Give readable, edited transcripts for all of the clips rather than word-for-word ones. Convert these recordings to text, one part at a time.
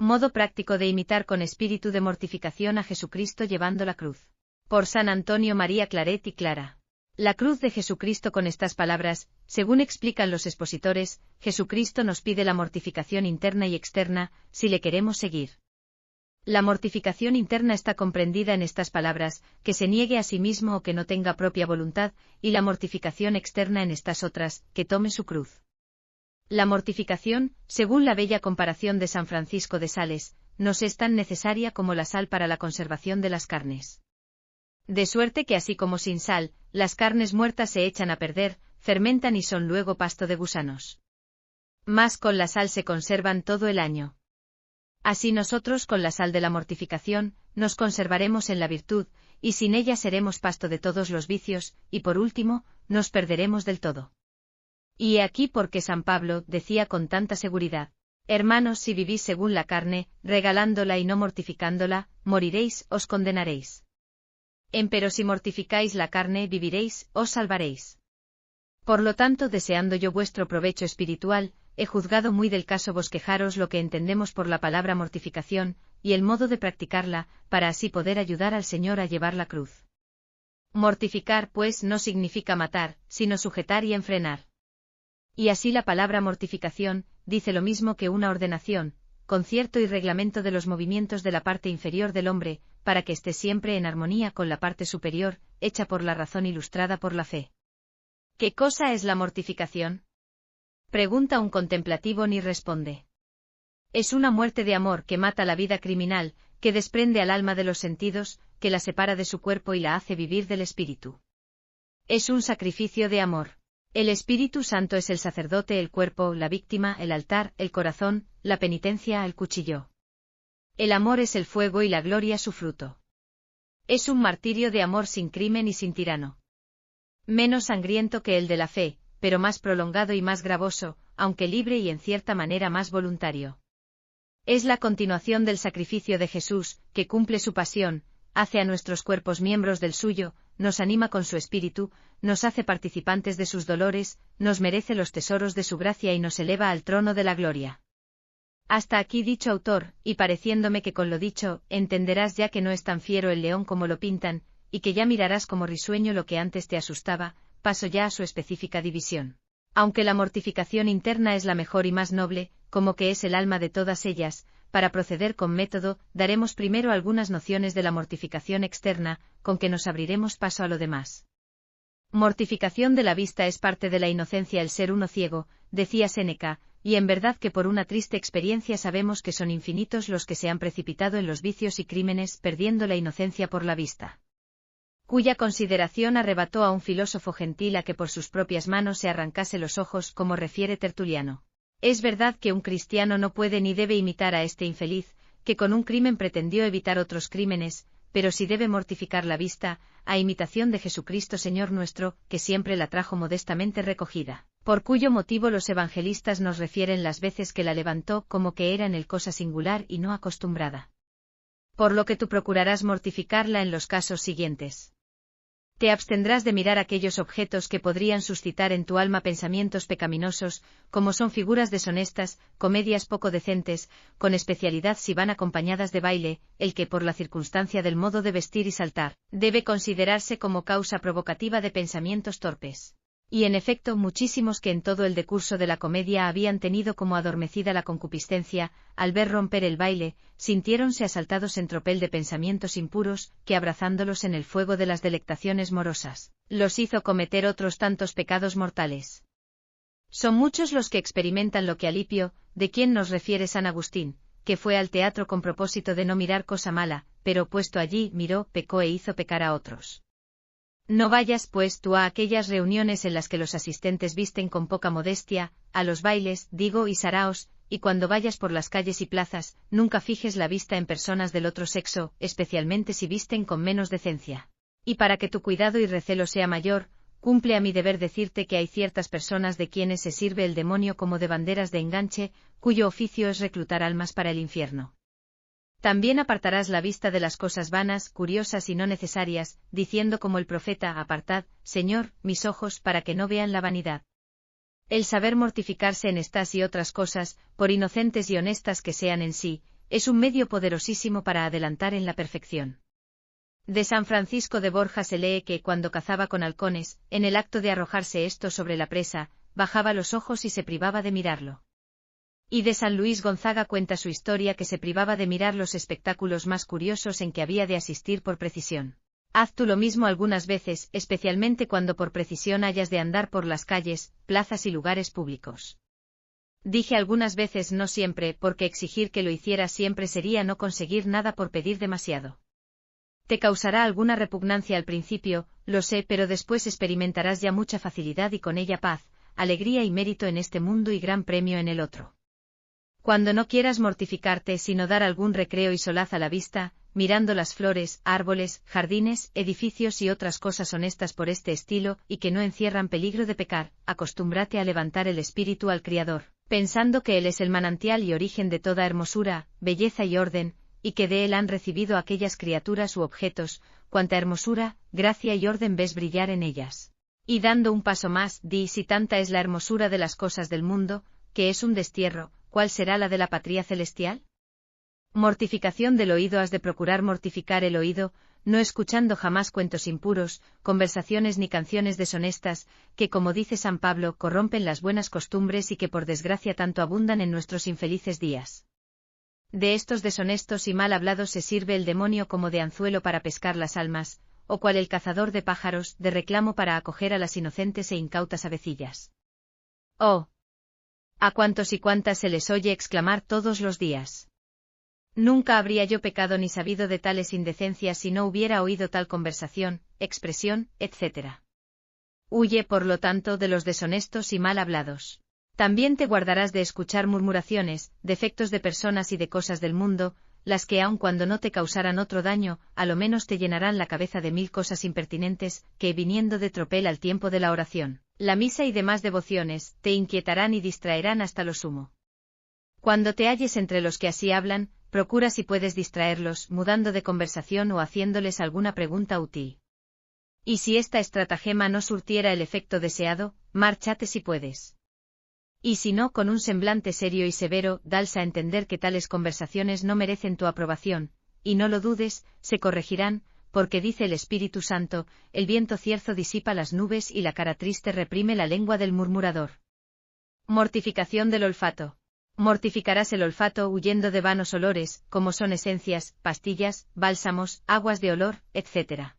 Modo práctico de imitar con espíritu de mortificación a Jesucristo llevando la cruz. Por San Antonio María Claret y Clara. La cruz de Jesucristo. Con estas palabras, según explican los expositores, Jesucristo nos pide la mortificación interna y externa, si le queremos seguir. La mortificación interna está comprendida en estas palabras, que se niegue a sí mismo o que no tenga propia voluntad, y la mortificación externa en estas otras, que tome su cruz. La mortificación, según la bella comparación de San Francisco de Sales, nos es tan necesaria como la sal para la conservación de las carnes. De suerte que así como sin sal, las carnes muertas se echan a perder, fermentan y son luego pasto de gusanos. Mas con la sal se conservan todo el año. Así nosotros con la sal de la mortificación, nos conservaremos en la virtud, y sin ella seremos pasto de todos los vicios, y por último, nos perderemos del todo. Y he aquí por qué San Pablo decía con tanta seguridad: hermanos, si vivís según la carne, regalándola y no mortificándola, moriréis, os condenaréis. Empero si mortificáis la carne, viviréis, os salvaréis. Por lo tanto, deseando yo vuestro provecho espiritual, he juzgado muy del caso bosquejaros lo que entendemos por la palabra mortificación, y el modo de practicarla, para así poder ayudar al Señor a llevar la cruz. Mortificar, pues, no significa matar, sino sujetar y enfrenar. Y así la palabra mortificación, dice lo mismo que una ordenación, concierto y reglamento de los movimientos de la parte inferior del hombre, para que esté siempre en armonía con la parte superior, hecha por la razón ilustrada por la fe. ¿Qué cosa es la mortificación? Pregunta un contemplativo ni responde. Es una muerte de amor que mata la vida criminal, que desprende al alma de los sentidos, que la separa de su cuerpo y la hace vivir del espíritu. Es un sacrificio de amor. El Espíritu Santo es el sacerdote, el cuerpo, la víctima, el altar, el corazón, la penitencia, el cuchillo. El amor es el fuego y la gloria su fruto. Es un martirio de amor sin crimen y sin tirano. Menos sangriento que el de la fe, pero más prolongado y más gravoso, aunque libre y en cierta manera más voluntario. Es la continuación del sacrificio de Jesús, que cumple su pasión, hace a nuestros cuerpos miembros del suyo, nos anima con su espíritu, nos hace participantes de sus dolores, nos merece los tesoros de su gracia y nos eleva al trono de la gloria. Hasta aquí dicho autor, y pareciéndome que con lo dicho, entenderás ya que no es tan fiero el león como lo pintan, y que ya mirarás como risueño lo que antes te asustaba, paso ya a su específica división. Aunque la mortificación interna es la mejor y más noble, como que es el alma de todas ellas, para proceder con método, daremos primero algunas nociones de la mortificación externa, con que nos abriremos paso a lo demás. Mortificación de la vista es parte de la inocencia el ser uno ciego, decía Séneca, y en verdad que por una triste experiencia sabemos que son infinitos los que se han precipitado en los vicios y crímenes perdiendo la inocencia por la vista. Cuya consideración arrebató a un filósofo gentil a que por sus propias manos se arrancase los ojos, como refiere Tertuliano. Es verdad que un cristiano no puede ni debe imitar a este infeliz, que con un crimen pretendió evitar otros crímenes, pero sí debe mortificar la vista, a imitación de Jesucristo Señor nuestro, que siempre la trajo modestamente recogida, por cuyo motivo los evangelistas nos refieren las veces que la levantó como que era en él cosa singular y no acostumbrada. Por lo que tú procurarás mortificarla en los casos siguientes. Te abstendrás de mirar aquellos objetos que podrían suscitar en tu alma pensamientos pecaminosos, como son figuras deshonestas, comedias poco decentes, con especialidad si van acompañadas de baile, el que por la circunstancia del modo de vestir y saltar, debe considerarse como causa provocativa de pensamientos torpes. Y en efecto muchísimos que en todo el decurso de la comedia habían tenido como adormecida la concupiscencia, al ver romper el baile, sintiéronse asaltados en tropel de pensamientos impuros, que abrazándolos en el fuego de las delectaciones morosas, los hizo cometer otros tantos pecados mortales. Son muchos los que experimentan lo que Alipio, de quien nos refiere San Agustín, que fue al teatro con propósito de no mirar cosa mala, pero puesto allí miró, pecó e hizo pecar a otros. No vayas pues tú a aquellas reuniones en las que los asistentes visten con poca modestia, a los bailes, digo, y saraos, y cuando vayas por las calles y plazas, nunca fijes la vista en personas del otro sexo, especialmente si visten con menos decencia. Y para que tu cuidado y recelo sea mayor, cumple a mi deber decirte que hay ciertas personas de quienes se sirve el demonio como de banderas de enganche, cuyo oficio es reclutar almas para el infierno. También apartarás la vista de las cosas vanas, curiosas y no necesarias, diciendo como el profeta: apartad, Señor, mis ojos para que no vean la vanidad. El saber mortificarse en estas y otras cosas, por inocentes y honestas que sean en sí, es un medio poderosísimo para adelantar en la perfección. De San Francisco de Borja se lee que cuando cazaba con halcones, en el acto de arrojarse estos sobre la presa, bajaba los ojos y se privaba de mirarlo. Y de San Luis Gonzaga cuenta su historia que se privaba de mirar los espectáculos más curiosos en que había de asistir por precisión. Haz tú lo mismo algunas veces, especialmente cuando por precisión hayas de andar por las calles, plazas y lugares públicos. Dije algunas veces no siempre, porque exigir que lo hicieras siempre sería no conseguir nada por pedir demasiado. Te causará alguna repugnancia al principio, lo sé, pero después experimentarás ya mucha facilidad y con ella paz, alegría y mérito en este mundo y gran premio en el otro. Cuando no quieras mortificarte sino dar algún recreo y solaz a la vista, mirando las flores, árboles, jardines, edificios y otras cosas honestas por este estilo y que no encierran peligro de pecar, acostúmbrate a levantar el espíritu al Criador, pensando que Él es el manantial y origen de toda hermosura, belleza y orden, y que de Él han recibido aquellas criaturas u objetos, cuanta hermosura, gracia y orden ves brillar en ellas. Y dando un paso más, di si tanta es la hermosura de las cosas del mundo, que es un destierro, ¿cuál será la de la patria celestial? Mortificación del oído. Has de procurar mortificar el oído, no escuchando jamás cuentos impuros, conversaciones ni canciones deshonestas, que como dice San Pablo corrompen las buenas costumbres y que por desgracia tanto abundan en nuestros infelices días. De estos deshonestos y mal hablados se sirve el demonio como de anzuelo para pescar las almas, o cual el cazador de pájaros, de reclamo para acoger a las inocentes e incautas avecillas. Oh, a cuántos y cuántas se les oye exclamar todos los días. Nunca habría yo pecado ni sabido de tales indecencias si no hubiera oído tal conversación, expresión, etc. Huye, por lo tanto, de los deshonestos y mal hablados. También te guardarás de escuchar murmuraciones, defectos de personas y de cosas del mundo, las que aun cuando no te causaran otro daño, a lo menos te llenarán la cabeza de mil cosas impertinentes, que viniendo de tropel al tiempo de la oración, la misa y demás devociones, te inquietarán y distraerán hasta lo sumo. Cuando te halles entre los que así hablan, procura si puedes distraerlos, mudando de conversación o haciéndoles alguna pregunta útil. Y si esta estratagema no surtiera el efecto deseado, márchate si puedes. Y si no, con un semblante serio y severo, dals a entender que tales conversaciones no merecen tu aprobación, y no lo dudes, se corregirán, porque dice el Espíritu Santo, el viento cierzo disipa las nubes y la cara triste reprime la lengua del murmurador. Mortificación del olfato. Mortificarás el olfato huyendo de vanos olores, como son esencias, pastillas, bálsamos, aguas de olor, etc.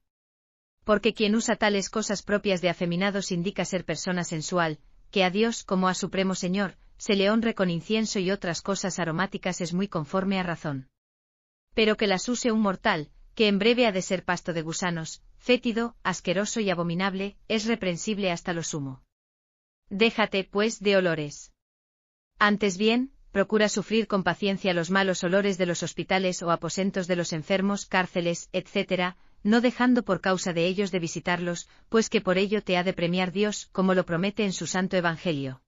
Porque quien usa tales cosas propias de afeminados indica ser persona sensual, que a Dios, como a Supremo Señor, se le honre con incienso y otras cosas aromáticas es muy conforme a razón. Pero que las use un mortal, que en breve ha de ser pasto de gusanos, fétido, asqueroso y abominable, es reprensible hasta lo sumo. Déjate, pues, de olores. Antes bien, procura sufrir con paciencia los malos olores de los hospitales o aposentos de los enfermos, cárceles, etc., no dejando por causa de ellos de visitarlos, pues que por ello te ha de premiar Dios, como lo promete en su santo Evangelio.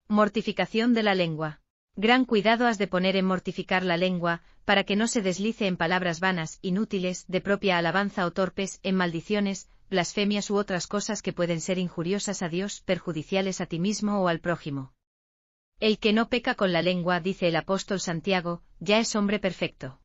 Mortificación de la lengua. Gran cuidado has de poner en mortificar la lengua, para que no se deslice en palabras vanas, inútiles, de propia alabanza o torpes, en maldiciones, blasfemias u otras cosas que pueden ser injuriosas a Dios, perjudiciales a ti mismo o al prójimo. El que no peca con la lengua, dice el apóstol Santiago, ya es hombre perfecto.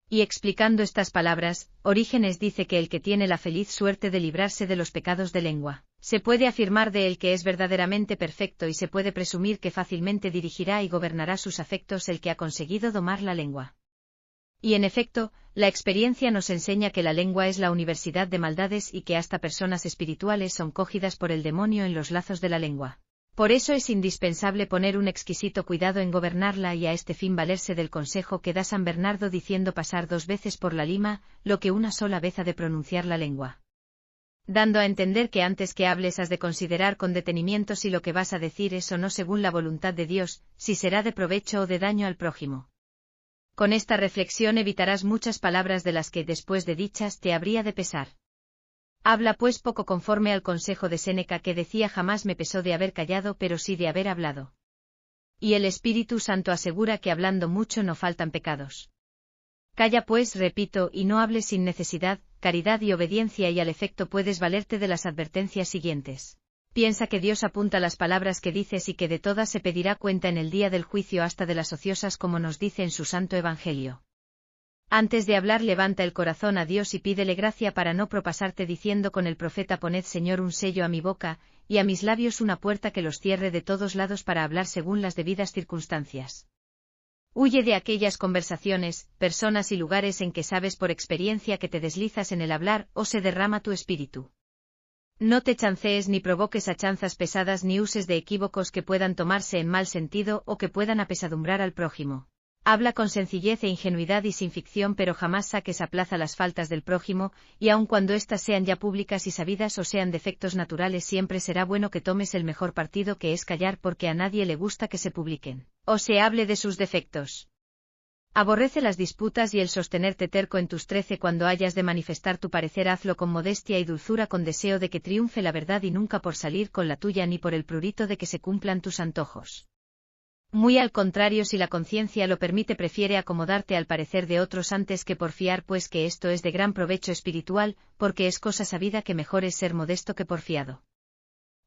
Y explicando estas palabras, Orígenes dice que el que tiene la feliz suerte de librarse de los pecados de lengua, se puede afirmar de él que es verdaderamente perfecto y se puede presumir que fácilmente dirigirá y gobernará sus afectos el que ha conseguido domar la lengua. Y en efecto, la experiencia nos enseña que la lengua es la universidad de maldades y que hasta personas espirituales son cogidas por el demonio en los lazos de la lengua. Por eso es indispensable poner un exquisito cuidado en gobernarla y a este fin valerse del consejo que da San Bernardo diciendo pasar 2 veces por la lima, lo que una sola vez ha de pronunciar la lengua. Dando a entender que antes que hables has de considerar con detenimiento si lo que vas a decir es o no según la voluntad de Dios, si será de provecho o de daño al prójimo. Con esta reflexión evitarás muchas palabras de las que, después de dichas, te habría de pesar. Habla pues poco conforme al consejo de Séneca que decía jamás me pesó de haber callado pero sí de haber hablado. Y el Espíritu Santo asegura que hablando mucho no faltan pecados. Calla pues, repito, y no hables sin necesidad, caridad y obediencia y al efecto puedes valerte de las advertencias siguientes. Piensa que Dios apunta las palabras que dices y que de todas se pedirá cuenta en el día del juicio, hasta de las ociosas, como nos dice en su santo evangelio. Antes de hablar, levanta el corazón a Dios y pídele gracia para no propasarte diciendo con el profeta: poned, Señor, un sello a mi boca, y a mis labios una puerta que los cierre de todos lados para hablar según las debidas circunstancias. Huye de aquellas conversaciones, personas y lugares en que sabes por experiencia que te deslizas en el hablar o se derrama tu espíritu. No te chancees ni provoques a chanzas pesadas, ni uses de equívocos que puedan tomarse en mal sentido o que puedan apesadumbrar al prójimo. Habla con sencillez e ingenuidad y sin ficción, pero jamás saques a plaza las faltas del prójimo, y aun cuando éstas sean ya públicas y sabidas o sean defectos naturales, siempre será bueno que tomes el mejor partido, que es callar, porque a nadie le gusta que se publiquen o se hable de sus defectos. Aborrece las disputas y el sostenerte terco en tus 13. Cuando hayas de manifestar tu parecer, hazlo con modestia y dulzura, con deseo de que triunfe la verdad y nunca por salir con la tuya ni por el prurito de que se cumplan tus antojos. Muy al contrario, si la conciencia lo permite, prefiere acomodarte al parecer de otros antes que porfiar, pues que esto es de gran provecho espiritual, porque es cosa sabida que mejor es ser modesto que porfiado.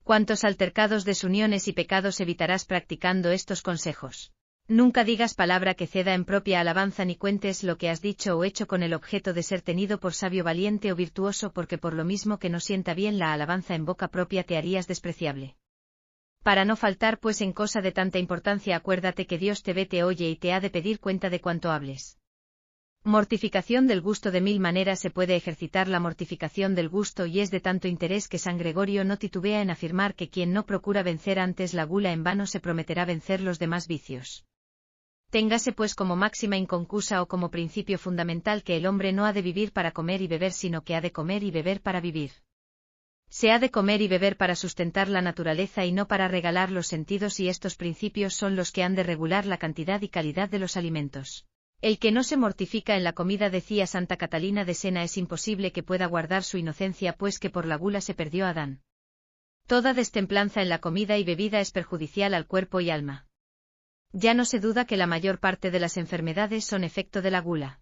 Cuantos altercados, desuniones y pecados evitarás practicando estos consejos. Nunca digas palabra que ceda en propia alabanza, ni cuentes lo que has dicho o hecho con el objeto de ser tenido por sabio, valiente o virtuoso, porque por lo mismo que no sienta bien la alabanza en boca propia, te harías despreciable. Para no faltar pues en cosa de tanta importancia, acuérdate que Dios te ve, te oye y te ha de pedir cuenta de cuanto hables. Mortificación del gusto. De 1000 maneras se puede ejercitar la mortificación del gusto, y es de tanto interés que San Gregorio no titubea en afirmar que quien no procura vencer antes la gula, en vano se prometerá vencer los demás vicios. Téngase pues como máxima inconcusa o como principio fundamental que el hombre no ha de vivir para comer y beber, sino que ha de comer y beber para vivir. Se ha de comer y beber para sustentar la naturaleza y no para regalar los sentidos, y estos principios son los que han de regular la cantidad y calidad de los alimentos. El que no se mortifica en la comida, decía Santa Catalina de Sena, es imposible que pueda guardar su inocencia, pues que por la gula se perdió Adán. Toda destemplanza en la comida y bebida es perjudicial al cuerpo y alma. Ya no se duda que la mayor parte de las enfermedades son efecto de la gula.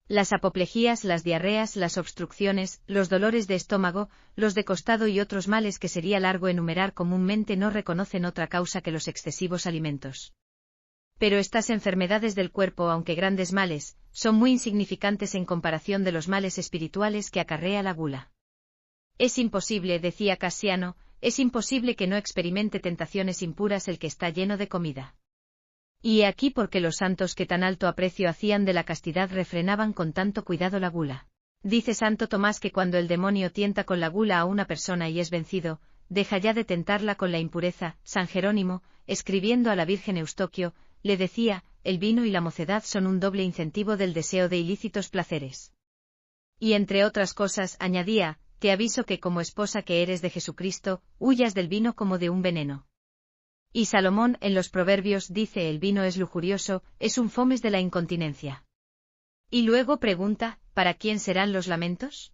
Las apoplejías, las diarreas, las obstrucciones, los dolores de estómago, los de costado y otros males que sería largo enumerar, comúnmente no reconocen otra causa que los excesivos alimentos. Pero estas enfermedades del cuerpo, aunque grandes males, son muy insignificantes en comparación de los males espirituales que acarrea la gula. Es imposible, decía Casiano, es imposible que no experimente tentaciones impuras el que está lleno de comida. Y he aquí por qué los santos que tan alto aprecio hacían de la castidad refrenaban con tanto cuidado la gula. Dice Santo Tomás que cuando el demonio tienta con la gula a una persona y es vencido, deja ya de tentarla con la impureza. San Jerónimo, escribiendo a la Virgen Eustoquio, le decía: el vino y la mocedad son un doble incentivo del deseo de ilícitos placeres. Y entre otras cosas, añadía: te aviso que como esposa que eres de Jesucristo, huyas del vino como de un veneno. Y Salomón en los Proverbios dice: el vino es lujurioso, es un fomes de la incontinencia. Y luego pregunta: ¿para quién serán los lamentos?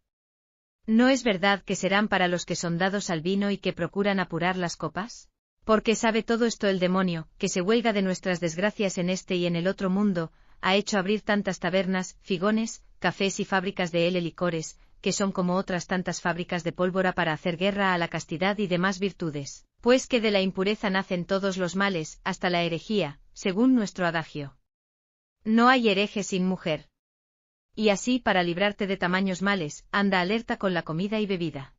¿No es verdad que serán para los que son dados al vino y que procuran apurar las copas? Porque sabe todo esto el demonio, que se huelga de nuestras desgracias en este y en el otro mundo, ha hecho abrir tantas tabernas, figones, cafés y fábricas de licores, que son como otras tantas fábricas de pólvora para hacer guerra a la castidad y demás virtudes, pues que de la impureza nacen todos los males, hasta la herejía, según nuestro adagio. No hay hereje sin mujer. Y así, para librarte de tamaños males, anda alerta con la comida y bebida.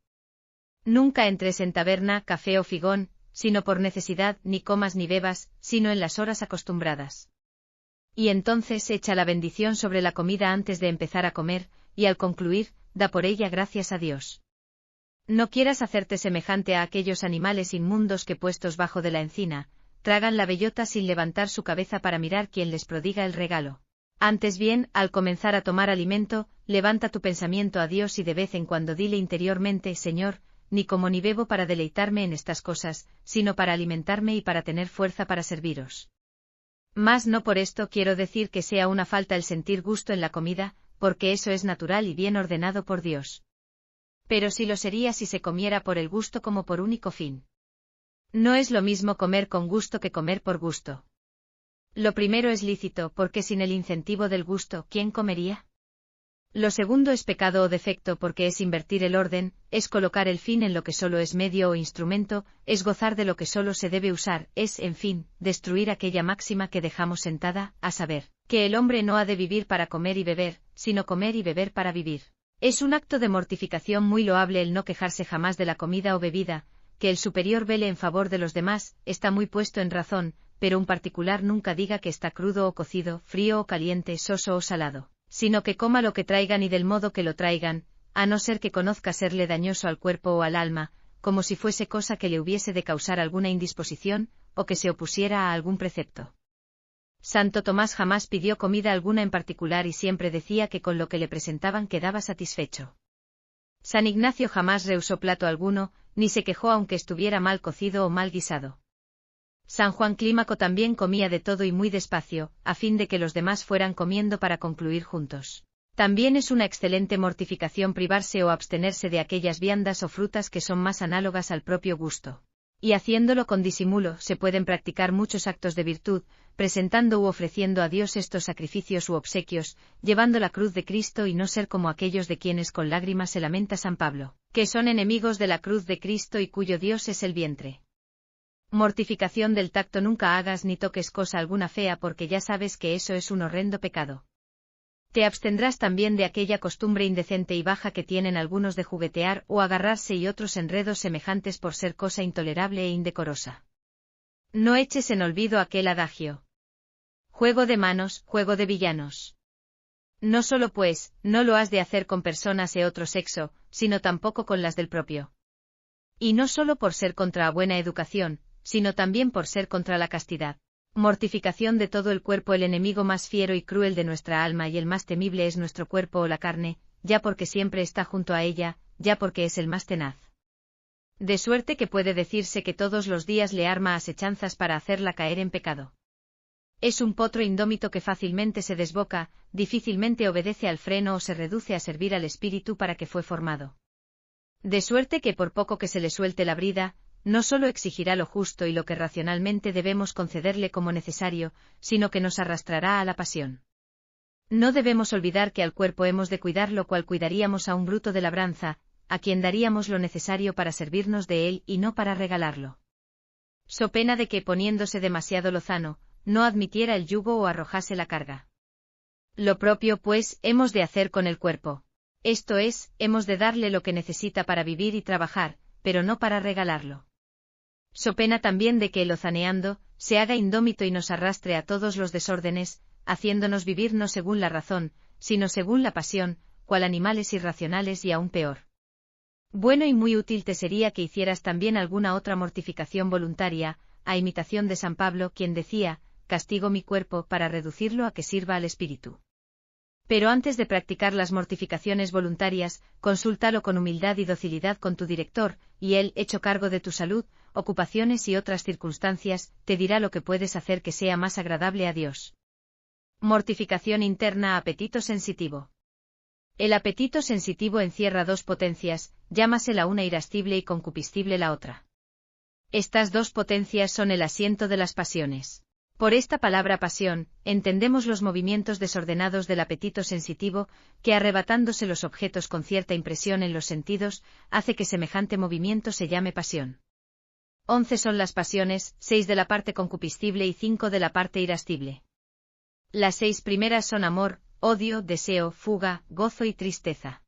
Nunca entres en taberna, café o figón, sino por necesidad, ni comas ni bebas, sino en las horas acostumbradas. Y entonces echa la bendición sobre la comida antes de empezar a comer, y al concluir, da por ella gracias a Dios. No quieras hacerte semejante a aquellos animales inmundos que, puestos bajo de la encina, tragan la bellota sin levantar su cabeza para mirar quién les prodiga el regalo. Antes bien, al comenzar a tomar alimento, levanta tu pensamiento a Dios y de vez en cuando dile interiormente: Señor, ni como ni bebo para deleitarme en estas cosas, sino para alimentarme y para tener fuerza para serviros. Mas no por esto quiero decir que sea una falta el sentir gusto en la comida, porque eso es natural y bien ordenado por Dios. Pero sí lo sería si se comiera por el gusto como por único fin. No es lo mismo comer con gusto que comer por gusto. Lo primero es lícito, porque sin el incentivo del gusto, ¿quién comería? Lo segundo es pecado o defecto porque es invertir el orden, es colocar el fin en lo que solo es medio o instrumento, es gozar de lo que solo se debe usar, es, en fin, destruir aquella máxima que dejamos sentada, a saber, que el hombre no ha de vivir para comer y beber, sino comer y beber para vivir. Es un acto de mortificación muy loable el no quejarse jamás de la comida o bebida, que el superior vele en favor de los demás, está muy puesto en razón, pero un particular nunca diga que está crudo o cocido, frío o caliente, soso o salado, sino que coma lo que traigan y del modo que lo traigan, a no ser que conozca serle dañoso al cuerpo o al alma, como si fuese cosa que le hubiese de causar alguna indisposición, o que se opusiera a algún precepto. Santo Tomás jamás pidió comida alguna en particular y siempre decía que con lo que le presentaban quedaba satisfecho. San Ignacio jamás rehusó plato alguno, ni se quejó aunque estuviera mal cocido o mal guisado. San Juan Clímaco también comía de todo y muy despacio, a fin de que los demás fueran comiendo para concluir juntos. También es una excelente mortificación privarse o abstenerse de aquellas viandas o frutas que son más análogas al propio gusto. Y haciéndolo con disimulo se pueden practicar muchos actos de virtud, presentando u ofreciendo a Dios estos sacrificios u obsequios, llevando la cruz de Cristo y no ser como aquellos de quienes con lágrimas se lamenta San Pablo, que son enemigos de la cruz de Cristo y cuyo Dios es el vientre. Mortificación del tacto: nunca hagas ni toques cosa alguna fea porque ya sabes que eso es un horrendo pecado. Te abstendrás también de aquella costumbre indecente y baja que tienen algunos de juguetear o agarrarse y otros enredos semejantes por ser cosa intolerable e indecorosa. No eches en olvido aquel adagio: juego de manos, juego de villanos. No solo pues, no lo has de hacer con personas de otro sexo, sino tampoco con las del propio. Y no solo por ser contra la buena educación, sino también por ser contra la castidad. Mortificación de todo el cuerpo: el enemigo más fiero y cruel de nuestra alma y el más temible es nuestro cuerpo o la carne, ya porque siempre está junto a ella, ya porque es el más tenaz. De suerte que puede decirse que todos los días le arma asechanzas para hacerla caer en pecado. Es un potro indómito que fácilmente se desboca, difícilmente obedece al freno o se reduce a servir al espíritu para que fue formado. De suerte que por poco que se le suelte la brida, no solo exigirá lo justo y lo que racionalmente debemos concederle como necesario, sino que nos arrastrará a la pasión. No debemos olvidar que al cuerpo hemos de cuidarlo cual cuidaríamos a un bruto de labranza, a quien daríamos lo necesario para servirnos de él y no para regalarlo. So pena de que, poniéndose demasiado lozano, no admitiera el yugo o arrojase la carga. Lo propio, pues, hemos de hacer con el cuerpo. Esto es, hemos de darle lo que necesita para vivir y trabajar, pero no para regalarlo. So pena también de que, lozaneando, se haga indómito y nos arrastre a todos los desórdenes, haciéndonos vivir no según la razón, sino según la pasión, cual animales irracionales y aún peor. Bueno y muy útil te sería que hicieras también alguna otra mortificación voluntaria, a imitación de San Pablo, quien decía: castigo mi cuerpo para reducirlo a que sirva al espíritu. Pero antes de practicar las mortificaciones voluntarias, consúltalo con humildad y docilidad con tu director, y él, hecho cargo de tu salud, ocupaciones y otras circunstancias, te dirá lo que puedes hacer que sea más agradable a Dios. Mortificación interna: apetito sensitivo. El apetito sensitivo encierra dos potencias, llámase la una irascible y concupiscible la otra. Estas dos potencias son el asiento de las pasiones. Por esta palabra pasión, entendemos los movimientos desordenados del apetito sensitivo, que arrebatándose los objetos con cierta impresión en los sentidos, hace que semejante movimiento se llame pasión. 11 son las pasiones, 6 de la parte concupiscible y 5 de la parte irascible. Las 6 primeras son amor, odio, deseo, fuga, gozo y tristeza.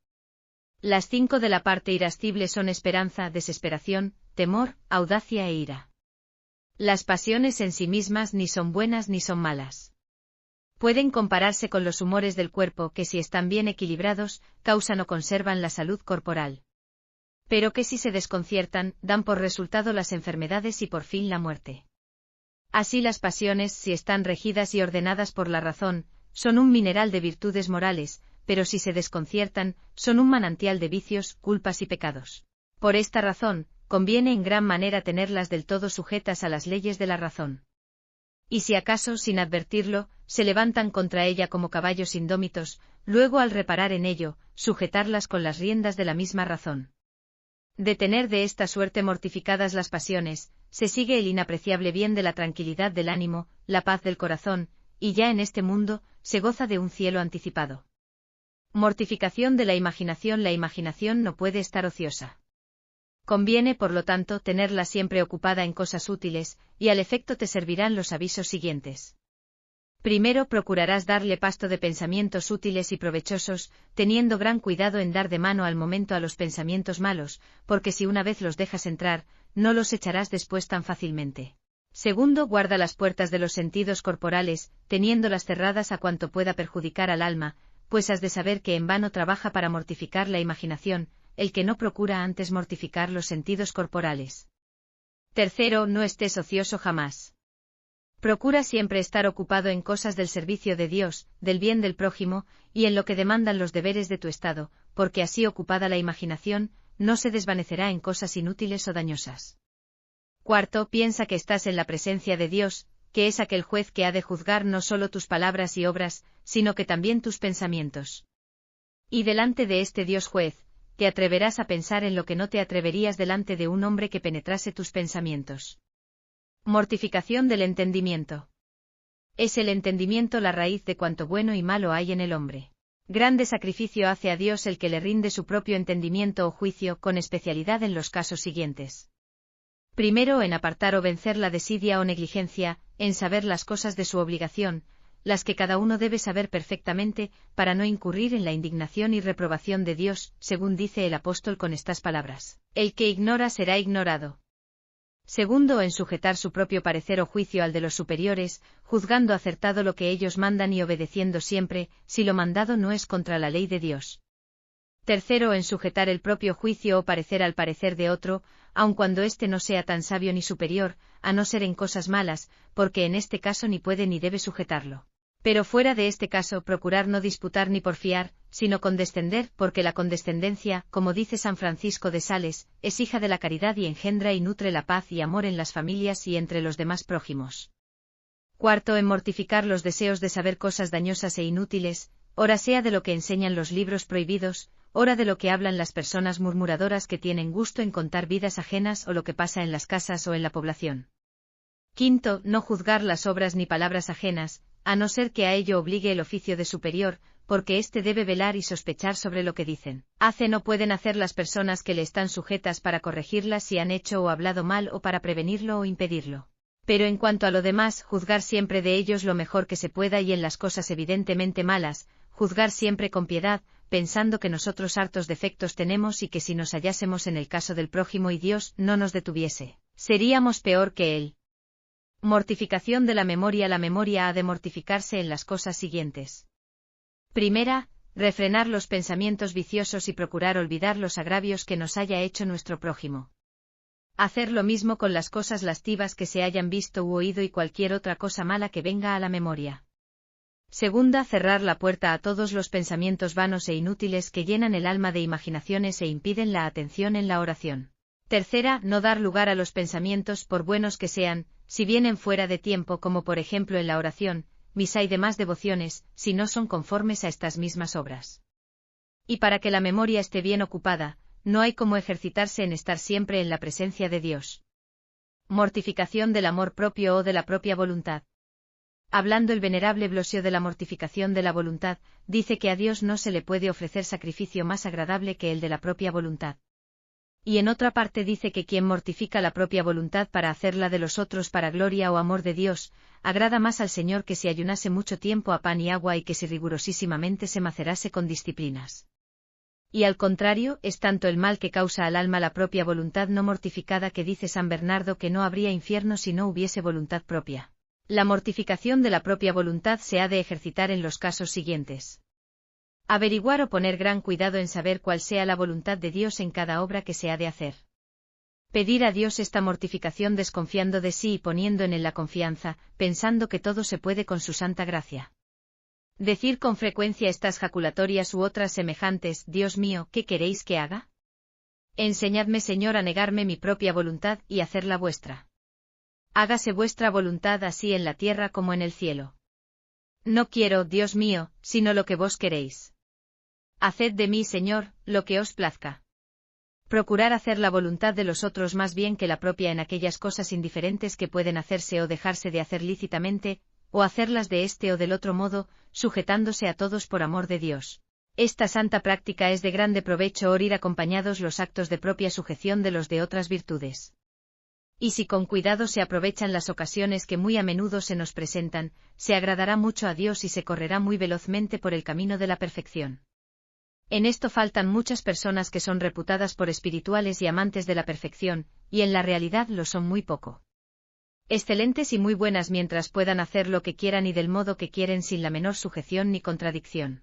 Las 5 de la parte irascible son esperanza, desesperación, temor, audacia e ira. Las pasiones en sí mismas ni son buenas ni son malas. Pueden compararse con los humores del cuerpo que, si están bien equilibrados, causan o conservan la salud corporal. Pero que, si se desconciertan, dan por resultado las enfermedades y por fin la muerte. Así las pasiones, si están regidas y ordenadas por la razón, son un mineral de virtudes morales, pero si se desconciertan, son un manantial de vicios, culpas y pecados. Por esta razón, conviene en gran manera tenerlas del todo sujetas a las leyes de la razón. Y si acaso, sin advertirlo, se levantan contra ella como caballos indómitos, luego al reparar en ello, sujetarlas con las riendas de la misma razón. De tener de esta suerte mortificadas las pasiones, se sigue el inapreciable bien de la tranquilidad del ánimo, la paz del corazón, y ya en este mundo, se goza de un cielo anticipado. Mortificación de la imaginación. La imaginación no puede estar ociosa. Conviene, por lo tanto, tenerla siempre ocupada en cosas útiles, y al efecto te servirán los avisos siguientes. Primero, procurarás darle pasto de pensamientos útiles y provechosos, teniendo gran cuidado en dar de mano al momento a los pensamientos malos, porque si una vez los dejas entrar, no los echarás después tan fácilmente. Segundo, guarda las puertas de los sentidos corporales, teniéndolas cerradas a cuanto pueda perjudicar al alma, pues has de saber que en vano trabaja para mortificar la imaginación, el que no procura antes mortificar los sentidos corporales. Tercero, no estés ocioso jamás. Procura siempre estar ocupado en cosas del servicio de Dios, del bien del prójimo, y en lo que demandan los deberes de tu estado, porque así ocupada la imaginación, no se desvanecerá en cosas inútiles o dañosas. Cuarto, piensa que estás en la presencia de Dios, que es aquel juez que ha de juzgar no solo tus palabras y obras, sino que también tus pensamientos. Y delante de este Dios juez, te atreverás a pensar en lo que no te atreverías delante de un hombre que penetrase tus pensamientos. Mortificación del entendimiento. Es el entendimiento la raíz de cuanto bueno y malo hay en el hombre. Grande sacrificio hace a Dios el que le rinde su propio entendimiento o juicio, con especialidad en los casos siguientes. Primero, en apartar o vencer la desidia o negligencia, en saber las cosas de su obligación, las que cada uno debe saber perfectamente, para no incurrir en la indignación y reprobación de Dios, según dice el apóstol con estas palabras: el que ignora será ignorado. Segundo, en sujetar su propio parecer o juicio al de los superiores, juzgando acertado lo que ellos mandan y obedeciendo siempre, si lo mandado no es contra la ley de Dios. Tercero, en sujetar el propio juicio o parecer al parecer de otro, aun cuando éste no sea tan sabio ni superior, a no ser en cosas malas, porque en este caso ni puede ni debe sujetarlo. Pero fuera de este caso, procurar no disputar ni porfiar, sino condescender, porque la condescendencia, como dice San Francisco de Sales, es hija de la caridad y engendra y nutre la paz y amor en las familias y entre los demás prójimos. Cuarto, en mortificar los deseos de saber cosas dañosas e inútiles, ora sea de lo que enseñan los libros prohibidos, ora de lo que hablan las personas murmuradoras que tienen gusto en contar vidas ajenas o lo que pasa en las casas o en la población. Quinto, no juzgar las obras ni palabras ajenas, a no ser que a ello obligue el oficio de superior, porque éste debe velar y sospechar sobre lo que dicen. Hacen o pueden hacer las personas que le están sujetas para corregirlas si han hecho o hablado mal o para prevenirlo o impedirlo. Pero en cuanto a lo demás, juzgar siempre de ellos lo mejor que se pueda y en las cosas evidentemente malas, juzgar siempre con piedad, pensando que nosotros hartos defectos tenemos y que si nos hallásemos en el caso del prójimo y Dios no nos detuviese, seríamos peor que él. Mortificación de la memoria. La memoria ha de mortificarse en las cosas siguientes. Primera, refrenar los pensamientos viciosos y procurar olvidar los agravios que nos haya hecho nuestro prójimo. Hacer lo mismo con las cosas lascivas que se hayan visto u oído y cualquier otra cosa mala que venga a la memoria. Segunda, cerrar la puerta a todos los pensamientos vanos e inútiles que llenan el alma de imaginaciones e impiden la atención en la oración. Tercera, no dar lugar a los pensamientos por buenos que sean, si vienen fuera de tiempo como por ejemplo en la oración, misa y demás devociones, si no son conformes a estas mismas obras. Y para que la memoria esté bien ocupada, no hay como ejercitarse en estar siempre en la presencia de Dios. Mortificación del amor propio o de la propia voluntad. Hablando el venerable Blosio de la mortificación de la voluntad, dice que a Dios no se le puede ofrecer sacrificio más agradable que el de la propia voluntad. Y en otra parte dice que quien mortifica la propia voluntad para hacerla de los otros para gloria o amor de Dios, agrada más al Señor que si ayunase mucho tiempo a pan y agua y que si rigurosísimamente se macerase con disciplinas. Y al contrario, es tanto el mal que causa al alma la propia voluntad no mortificada que dice San Bernardo que no habría infierno si no hubiese voluntad propia. La mortificación de la propia voluntad se ha de ejercitar en los casos siguientes. Averiguar o poner gran cuidado en saber cuál sea la voluntad de Dios en cada obra que se ha de hacer. Pedir a Dios esta mortificación desconfiando de sí y poniendo en él la confianza, pensando que todo se puede con su santa gracia. Decir con frecuencia estas jaculatorias u otras semejantes: Dios mío, ¿qué queréis que haga? Enseñadme, Señor, a negarme mi propia voluntad y hacer la vuestra. Hágase vuestra voluntad así en la tierra como en el cielo. No quiero, Dios mío, sino lo que vos queréis. Haced de mí, Señor, lo que os plazca. Procurar hacer la voluntad de los otros más bien que la propia en aquellas cosas indiferentes que pueden hacerse o dejarse de hacer lícitamente, o hacerlas de este o del otro modo, sujetándose a todos por amor de Dios. Esta santa práctica es de grande provecho oír acompañados los actos de propia sujeción de los de otras virtudes. Y si con cuidado se aprovechan las ocasiones que muy a menudo se nos presentan, se agradará mucho a Dios y se correrá muy velozmente por el camino de la perfección. En esto faltan muchas personas que son reputadas por espirituales y amantes de la perfección, y en la realidad lo son muy poco. Excelentes y muy buenas mientras puedan hacer lo que quieran y del modo que quieren sin la menor sujeción ni contradicción.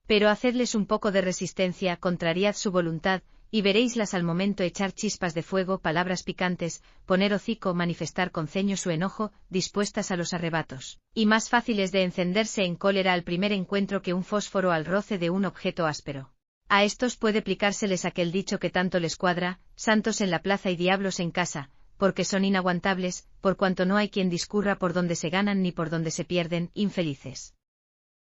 Pero hacedles un poco de resistencia, contrariad su voluntad, y veréislas al momento echar chispas de fuego, palabras picantes, poner hocico, manifestar con ceño su enojo, dispuestas a los arrebatos, y más fáciles de encenderse en cólera al primer encuentro que un fósforo al roce de un objeto áspero. A estos puede aplicárseles aquel dicho que tanto les cuadra: santos en la plaza y diablos en casa, porque son inaguantables, por cuanto no hay quien discurra por donde se ganan ni por donde se pierden, infelices.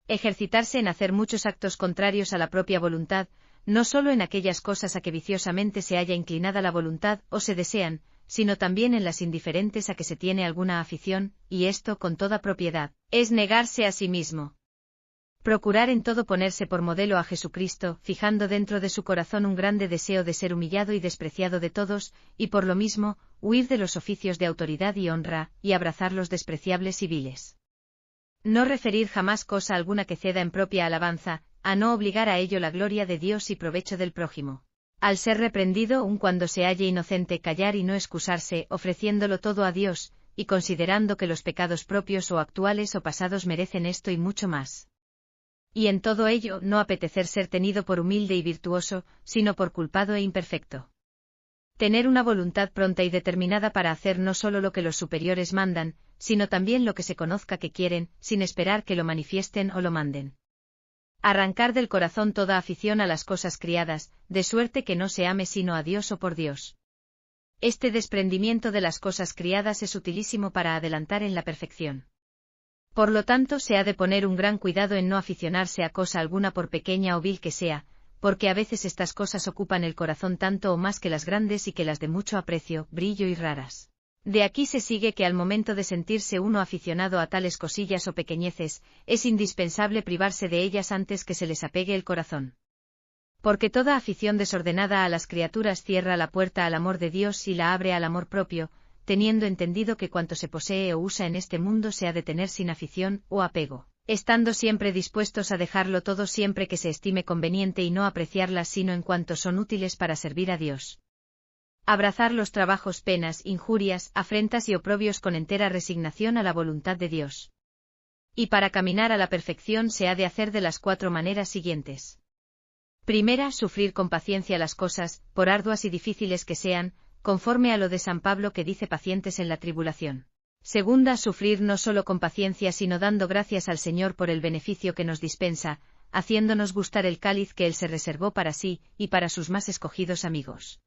Ejercitarse en hacer muchos actos contrarios a la propia voluntad, no solo en aquellas cosas a que viciosamente se haya inclinada la voluntad o se desean, sino también en las indiferentes a que se tiene alguna afición, y esto con toda propiedad, es negarse a sí mismo. Procurar en todo ponerse por modelo a Jesucristo, fijando dentro de su corazón un grande deseo de ser humillado y despreciado de todos, y por lo mismo, huir de los oficios de autoridad y honra, y abrazar los despreciables y viles. No referir jamás cosa alguna que ceda en propia alabanza, a no obligar a ello la gloria de Dios y provecho del prójimo. Al ser reprendido, aun cuando se halle inocente, callar y no excusarse, ofreciéndolo todo a Dios, y considerando que los pecados propios o actuales o pasados merecen esto y mucho más. Y en todo ello, no apetecer ser tenido por humilde y virtuoso, sino por culpado e imperfecto. Tener una voluntad pronta y determinada para hacer no solo lo que los superiores mandan, sino también lo que se conozca que quieren, sin esperar que lo manifiesten o lo manden. Arrancar del corazón toda afición a las cosas criadas, de suerte que no se ame sino a Dios o por Dios. Este desprendimiento de las cosas criadas es utilísimo para adelantar en la perfección. Por lo tanto, se ha de poner un gran cuidado en no aficionarse a cosa alguna por pequeña o vil que sea, porque a veces estas cosas ocupan el corazón tanto o más que las grandes y que las de mucho aprecio, brillo y raras. De aquí se sigue que al momento de sentirse uno aficionado a tales cosillas o pequeñeces, es indispensable privarse de ellas antes que se les apegue el corazón. Porque toda afición desordenada a las criaturas cierra la puerta al amor de Dios y la abre al amor propio, teniendo entendido que cuanto se posee o usa en este mundo se ha de tener sin afición o apego, estando siempre dispuestos a dejarlo todo siempre que se estime conveniente y no apreciarlas sino en cuanto son útiles para servir a Dios. Abrazar los trabajos, penas, injurias, afrentas y oprobios con entera resignación a la voluntad de Dios. Y para caminar a la perfección se ha de hacer de las 4 maneras siguientes. Primera, sufrir con paciencia las cosas, por arduas y difíciles que sean, conforme a lo de San Pablo que dice pacientes en la tribulación. Segunda, sufrir no solo con paciencia sino dando gracias al Señor por el beneficio que nos dispensa, haciéndonos gustar el cáliz que Él se reservó para sí, y para sus más escogidos amigos.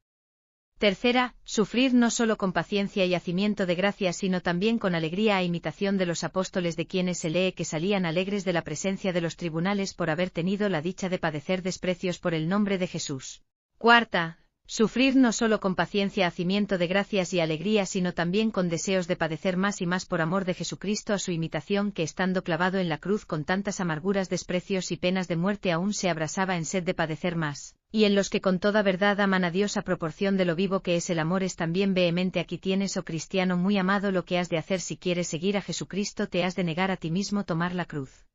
Tercera, sufrir no solo con paciencia y hacimiento de gracias sino también con alegría a imitación de los apóstoles de quienes se lee que salían alegres de la presencia de los tribunales por haber tenido la dicha de padecer desprecios por el nombre de Jesús. Cuarta, sufrir no solo con paciencia, hacimiento de gracias y alegría sino también con deseos de padecer más y más por amor de Jesucristo a su imitación que estando clavado en la cruz con tantas amarguras, desprecios y penas de muerte aún se abrasaba en sed de padecer más. Y en los que con toda verdad aman a Dios a proporción de lo vivo que es el amor es también vehemente. Aquí tienes, oh cristiano muy amado, lo que has de hacer si quieres seguir a Jesucristo: te has de negar a ti mismo, tomar la cruz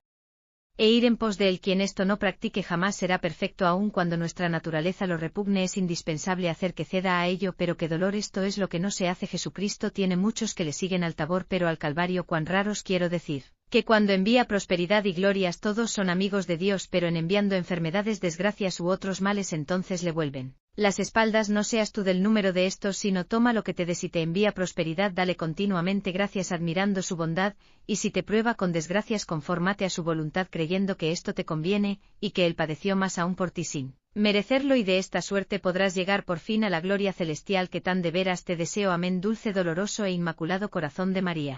e ir en pos de él. Quien esto no practique jamás será perfecto, aun cuando nuestra naturaleza lo repugne. Es indispensable hacer que ceda a ello, pero qué dolor esto es lo que no se hace. Jesucristo tiene muchos que le siguen al Tabor, pero al Calvario cuán raros. Quiero decir, que cuando envía prosperidad y glorias todos son amigos de Dios, pero en enviando enfermedades, desgracias u otros males entonces le vuelven las espaldas. No seas tú del número de estos, sino toma lo que te dé. Si te envía prosperidad, dale continuamente gracias admirando su bondad, y si te prueba con desgracias, confórmate a su voluntad creyendo que esto te conviene, y que él padeció más aún por ti sin merecerlo, y de esta suerte podrás llegar por fin a la gloria celestial que tan de veras te deseo. Amén. Dulce, doloroso e inmaculado corazón de María.